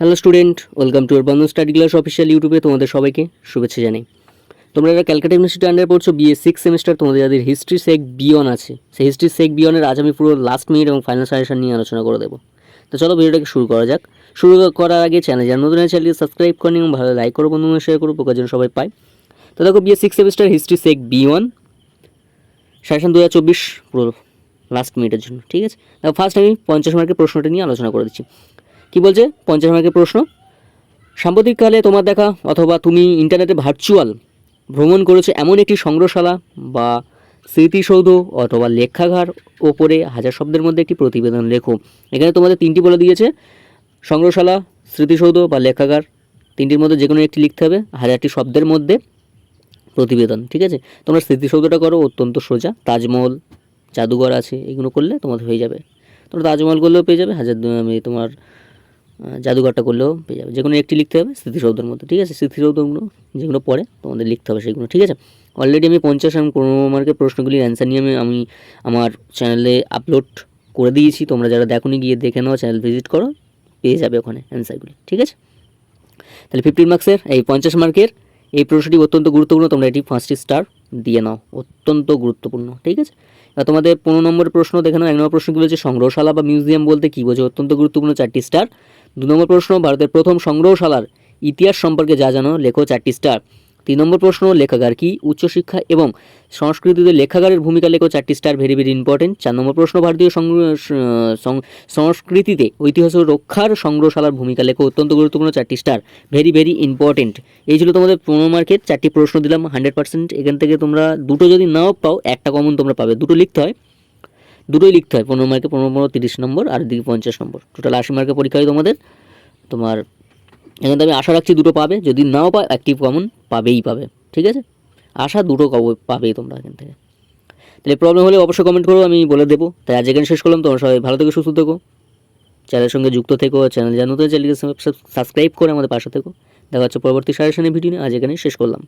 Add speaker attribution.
Speaker 1: Hello student, welcome to Bandhan study class official ইউটিউবে তোমাদের সবাইকে শুভেচ্ছা জানাই। তোমরা যারা ক্যালকাটা ইউনিভার্সিটি আন্ডারে পড়ছো, বিএ 6 সেমিস্টার, তোমাদের যাদের হিস্ট্রি সেক বিয়ন আছে, সেই হিস্ট্রি সেক বিয়নের আজ আমি পুরো লাস্ট মিনিট এবং ফাইনাল সাজেশন নিয়ে আলোচনা করে দেবো। তো চলো ভিডিওটাকে শুরু করা যাক। শুরু করার আগে চ্যানেল যারা নতুন চ্যানেলকে সাবস্ক্রাইব করুন এবং ভালো লাইক করো, বন্ধুদের শেয়ার করো, প্রকার যেন সবাই পায়। তো দেখো, বিএ 6 সেমিস্টার হিস্ট্রি সেক বিয়ন সাজেশন 2024 পুরো লাস্ট মিনিটের জন্য, ঠিক আছে। দেখো, ফার্স্ট আমি 50 মার্কের প্রশ্নটা নিয়ে আলোচনা করে দিচ্ছি। কী বলছে 50 মার্কের প্রশ্ন? সাম্প্রতিককালে তোমার দেখা অথবা তুমি ইন্টারনেটে ভার্চুয়াল ভ্রমণ করেছো এমন একটি সংগ্রহশালা বা স্মৃতিসৌধ অথবা লেখাগার ওপরে 1000 শব্দের মধ্যে একটি প্রতিবেদন লেখো। এখানে তোমাদের তিনটি বলে দিয়েছে, সংগ্রহশালা, স্মৃতিসৌধ বা লেখাগার, তিনটির মধ্যে যে কোনো একটি লিখতে হবে 1000টি শব্দের মধ্যে প্রতিবেদন, ঠিক আছে। তোমরা স্মৃতিসৌধটা করো, অত্যন্ত সোজা। তাজমহল, জাদুঘর আছে, এগুলো করলে তোমাদের হয়ে যাবে। তোমরা তাজমহল করলেও পেয়ে যাবে, তোমার জাদুঘরটা করলেও পেয়ে যাবে। যে কোনো একটি লিখতে হবে স্মৃতিসৌধের মধ্যে, ঠিক আছে। স্মৃতিসৌধগুলো যেগুলো পড়ে তোমাদের লিখতে হবে সেগুলো, ঠিক আছে। অলরেডি আমি 50 এবং 15 মার্কের প্রশ্নগুলির অ্যান্সার নিয়ে আমি আমার চ্যানেলে আপলোড করে দিয়েছি। তোমরা যারা দেখোনি গিয়ে দেখে নাও, চ্যানেল ভিজিট করো, পেয়ে যাবে ওখানে অ্যান্সারগুলি, ঠিক আছে। তাহলে 15 মার্কসের এই 50 মার্কের এই প্রশ্নটি অত্যন্ত গুরুত্বপূর্ণ, তোমরা এটি 5টি স্টার দিয়ে নাও, অত্যন্ত গুরুত্বপূর্ণ, ঠিক আছে। এবার তোমাদের 15 নম্বরের প্রশ্ন দেখে নাও। 1 নম্বর প্রশ্নগুলো হচ্ছে সংগ্রহশালা বা মিউজিয়াম বলতে কী বোঝো, অত্যন্ত গুরুত্বপূর্ণ, 4টি স্টার। 2 নম্বর প্রশ্ন, ভারতের প্রথম সংগ্রহশালার ইতিহাস সম্পর্কে যা জানো লেখো, 4টি স্টার। 3 নম্বর প্রশ্ন, লেখাগার কি, উচ্চশিক্ষা এবং সংস্কৃতিতে লেখাগারের ভূমিকা লেখো, 4টি স্টার, ভেরি ভেরি ইম্পর্টেন্ট। 4 নম্বর প্রশ্ন, ভারতীয় সংস্কৃতিতে ঐতিহ্য রক্ষার সংগ্রহশালার ভূমিকা লেখো, অত্যন্ত গুরুত্বপূর্ণ, 4টি স্টার, ভেরি ভেরি ইম্পর্টেন্ট। এই ছিল তোমাদের 15 মার্কের 4টি প্রশ্ন দিলাম 100%। এখান থেকে তোমরা দুটো যদি নাও পাও, একটা কমন তোমরা পাবে। দুটোই লিখতে হয় 15 মার্কে, 15 30 নম্বর, আর দিকে 50 নম্বর, টোটাল 80 মার্কের পরীক্ষা হয় তোমাদের। এখান থেকে আমি আশা রাখছি দুটো পাবে, যদি নাও পাও অ্যাক্টিভ কমন পাবেই, ঠিক আছে। আশা দুটো পাবেই তোমরা এখান থেকে। তাহলে প্রবলেম হলে অবশ্যই কমেন্ট করো, আমি বলে দেবো। তাই আজ এখানে শেষ করলাম। তোমরা সবাই ভালো থেকো, সুস্থ থেকো, চ্যানেলের সঙ্গে যুক্ত থেকো, চ্যানেল জানো তো চ্যানেলকে সাবস্ক্রাইব করে আমাদের পাশে থেকো। দেখা হচ্ছে পরবর্তী সাজেশনের ভিডিও নিয়ে। আজ এখানে শেষ করলাম।